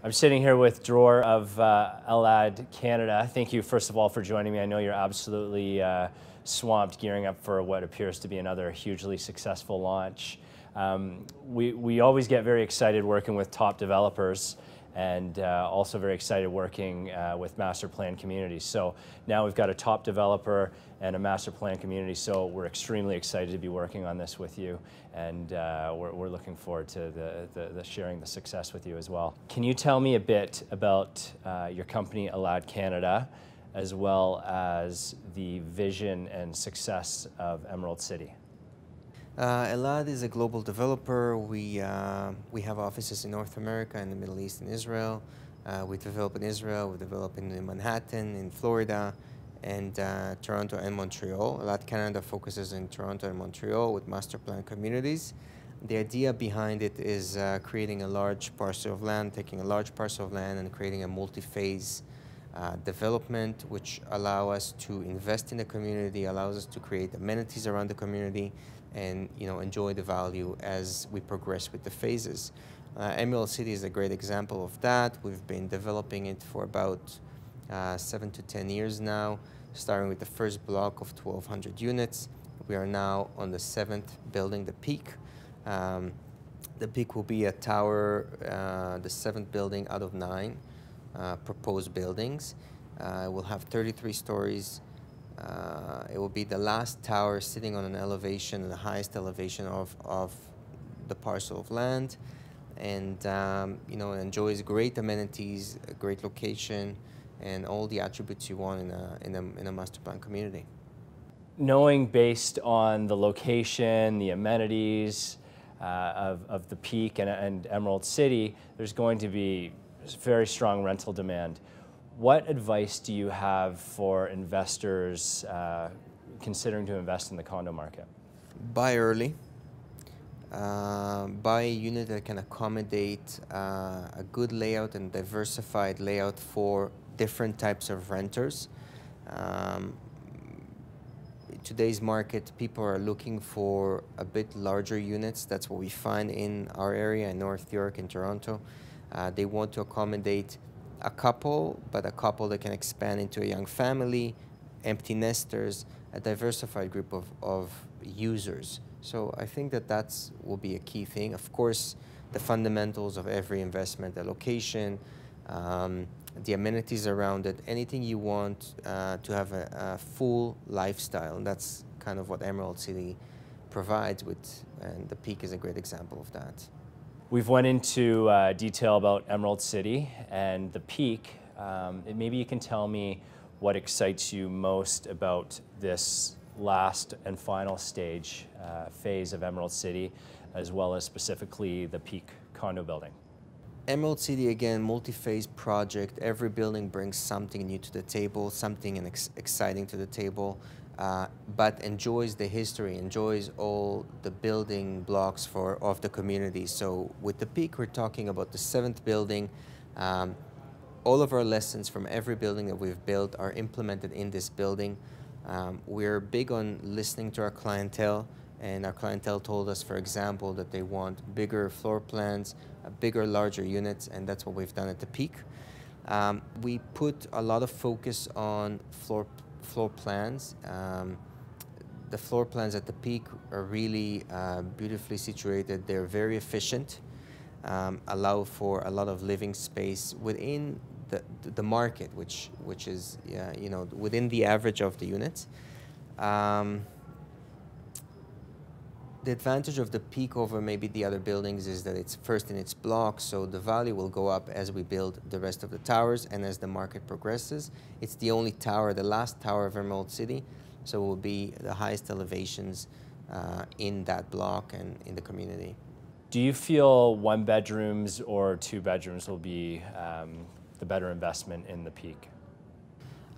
I'm sitting here with Dror of ELAD Canada. Thank you, first of all, for joining me. I know you're absolutely swamped gearing up for what appears to be another hugely successful launch. We always get very excited working with top developers and also very excited working with master plan communities. So now we've got a top developer and a master plan community, so we're extremely excited to be working on this with you, and we're looking forward to the sharing the success with you as well. Can you tell me a bit about your company, ELAD Canada, as well as the vision and success of Emerald City? ELAD is a global developer. We have offices in North America, in the Middle East, and Israel. We develop in Israel, we develop in Manhattan, in Florida, and Toronto and Montreal. ELAD Canada focuses in Toronto and Montreal with master plan communities. The idea behind it is creating a large parcel of land, taking a large parcel of land and creating a multi-phase development, which allow us to invest in the community, allows us to create amenities around the community, and enjoy the value as we progress with the phases. Emerald City is a great example of that. We've been developing it for about 7 to 10 years now, starting with the first block of 1,200 units. We are now on the 7th building, the Peak. The Peak will be a tower, the 7th building out of 9 proposed buildings. It will have 33 stories. It will be the last tower sitting on an elevation, the highest elevation of the parcel of land, and it enjoys great amenities, a great location, and all the attributes you want in a master plan community. Knowing based on the location, the amenities of the Peak and Emerald City, there's going to be very strong rental demand. What advice do you have for investors considering to invest in the condo market? Buy early. Buy a unit that can accommodate a good layout and diversified layout for different types of renters. In today's market, people are looking for a bit larger units. That's what we find in our area in North York and Toronto. They want to accommodate a couple, but a couple that can expand into a young family, empty nesters, a diversified group of users. So I think that will be a key thing. Of course, the fundamentals of every investment, the location, the amenities around it, anything you want to have a full lifestyle. And that's kind of what Emerald City provides and the Peak is a great example of that. We've went into detail about Emerald City and the Peak. Maybe you can tell me what excites you most about this last and final stage phase of Emerald City, as well as specifically the Peak condo building. Emerald City, again, multi-phase project. Every building brings something new to the table, something exciting to the table, but enjoys the history, enjoys all the building blocks of the community. So with the Peak, we're talking about the 7th building. All of our lessons from every building that we've built are implemented in this building. We're big on listening to our clientele, and our clientele told us, for example, that they want bigger floor plans, bigger, larger units, and that's what we've done at the Peak. We put a lot of focus on floor plans. The floor plans at the Peak are really beautifully situated. They're very efficient, allow for a lot of living space within the market, which is within the average of the units. The advantage of the Peak over maybe the other buildings is that it's first in its block, so the value will go up as we build the rest of the towers and as the market progresses. It's the only tower, the last tower of Emerald City, so it will be the highest elevations in that block and in the community. Do you feel 1 bedrooms or 2 bedrooms will be the better investment in the Peak?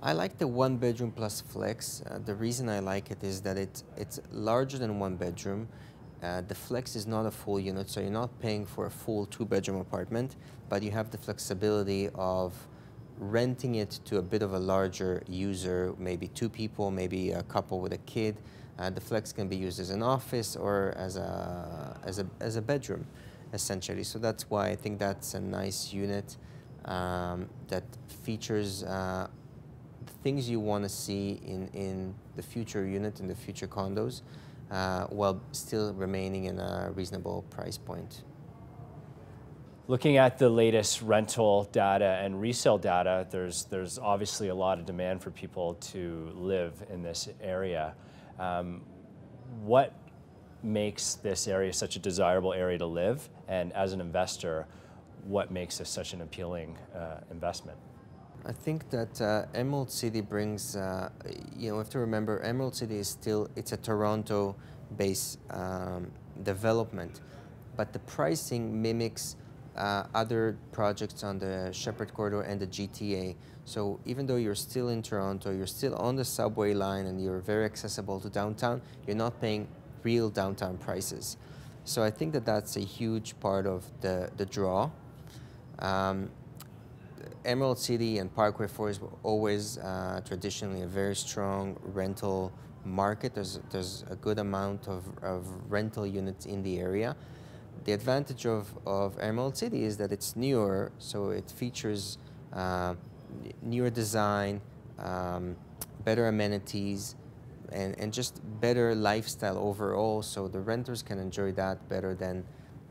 I like the 1 bedroom plus flex. The reason I like it is that it's larger than 1 bedroom. The flex is not a full unit, so you're not paying for a full 2-bedroom apartment, but you have the flexibility of renting it to a bit of a larger user, maybe 2 people, maybe a couple with a kid. The flex can be used as an office or as a bedroom, essentially. So that's why I think that's a nice unit. that features the things you want to see in the future unit, in the future condos, while still remaining in a reasonable price point. Looking at the latest rental data and resale data, there's obviously a lot of demand for people to live in this area. What makes this area such a desirable area to live? And as an investor, what makes this such an appealing investment? I think that Emerald City brings, you have to remember, Emerald City is still, it's a Toronto-based development, but the pricing mimics other projects on the Sheppard corridor and the GTA. So even though you're still in Toronto, you're still on the subway line and you're very accessible to downtown, you're not paying real downtown prices. So I think that that's a huge part of the draw. Emerald City and Parkway Forest were always traditionally a very strong rental market. There's a good amount of rental units in the area. The advantage of Emerald City is that it's newer, so it features newer design, better amenities, and just better lifestyle overall, so the renters can enjoy that better than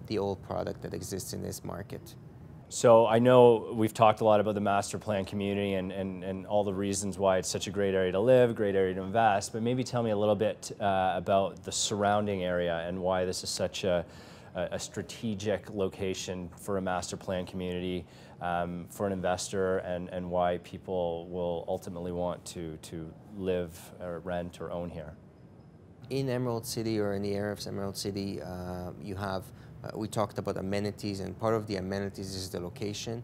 the old product that exists in this market. So I know we've talked a lot about the master plan community and all the reasons why it's such a great area to live, great area to invest, but maybe tell me a little bit about the surrounding area and why this is such a strategic location for a master plan community, for an investor, and why people will ultimately want to live or rent or own here. In Emerald City, or in the area of Emerald City, you have, we talked about amenities, and part of the amenities is the location.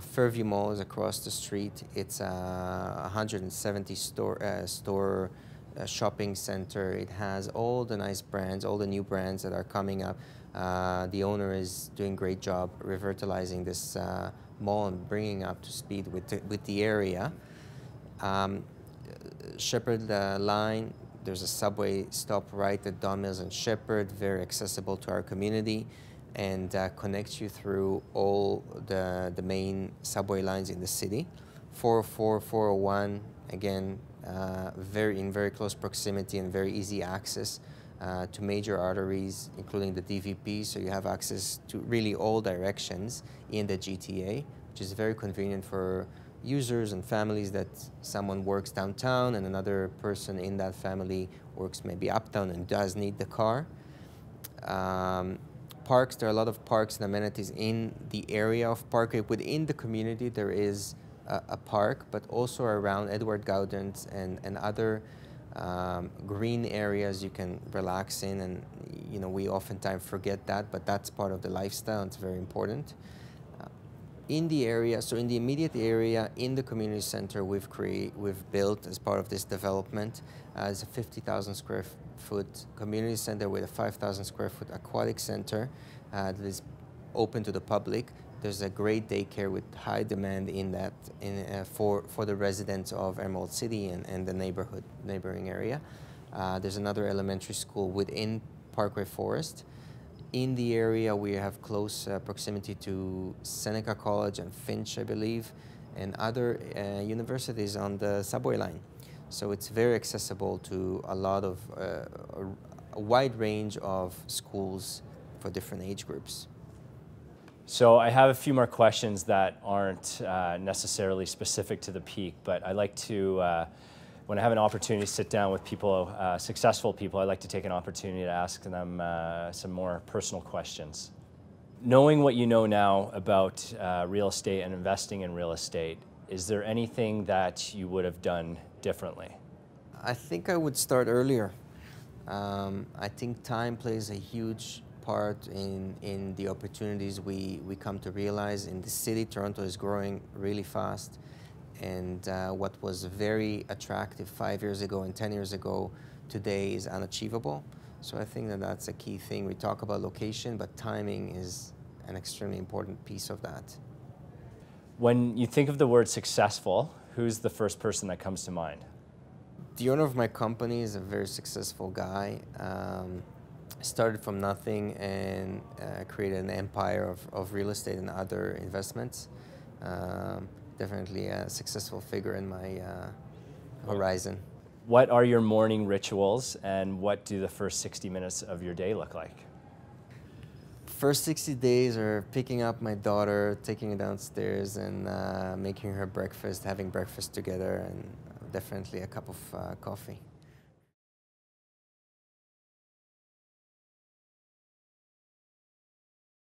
Fairview Mall is across the street. It's a 170 store shopping center. It has all the nice brands, all the new brands that are coming up. The owner is doing a great job revitalizing this mall and bringing up to speed with the area. Sheppard line, there's a subway stop right at Don Mills and Sheppard, very accessible to our community, and connects you through all the main subway lines in the city. 404, 401, again, in very close proximity and very easy access to major arteries, including the DVP, so you have access to really all directions in the GTA, which is very convenient for users and families that someone works downtown and another person in that family works maybe uptown and does need the car. Parks, there are a lot of parks and amenities in the area of Parkway. Within the community there is a park, but also around Edward Gardens and other green areas you can relax in, and we oftentimes forget that, but that's part of the lifestyle and it's very important. In the area, so in the immediate area, in the community center, we've built as part of this development as a 50,000 square foot community center with a 5,000 square foot aquatic center that is open to the public. There's a great daycare with high demand in that for the residents of Emerald City and the neighboring area. There's another elementary school within Parkway Forest. In the area, we have close proximity to Seneca College and Finch, I believe, and other universities on the subway line. So it's very accessible to a lot of, a wide range of schools for different age groups. So I have a few more questions that aren't necessarily specific to the Peak, but I like to, when I have an opportunity to sit down with people, successful people, I like to take an opportunity to ask them some more personal questions. Knowing what you know now about real estate and investing in real estate, is there anything that you would have done differently? I think I would start earlier. I think time plays a huge part in the opportunities we come to realize. In the city, Toronto is growing really fast. And what was very attractive 5 years ago and 10 years ago today is unachievable. So I think that that's a key thing. We talk about location, but timing is an extremely important piece of that. When you think of the word successful, who's the first person that comes to mind? The owner of my company is a very successful guy. Started from nothing and created an empire of real estate and other investments. Definitely a successful figure in my horizon. What are your morning rituals, and what do the first 60 minutes of your day look like? First 60 days are picking up my daughter, taking her downstairs, and making her breakfast, having breakfast together, and definitely a cup of coffee.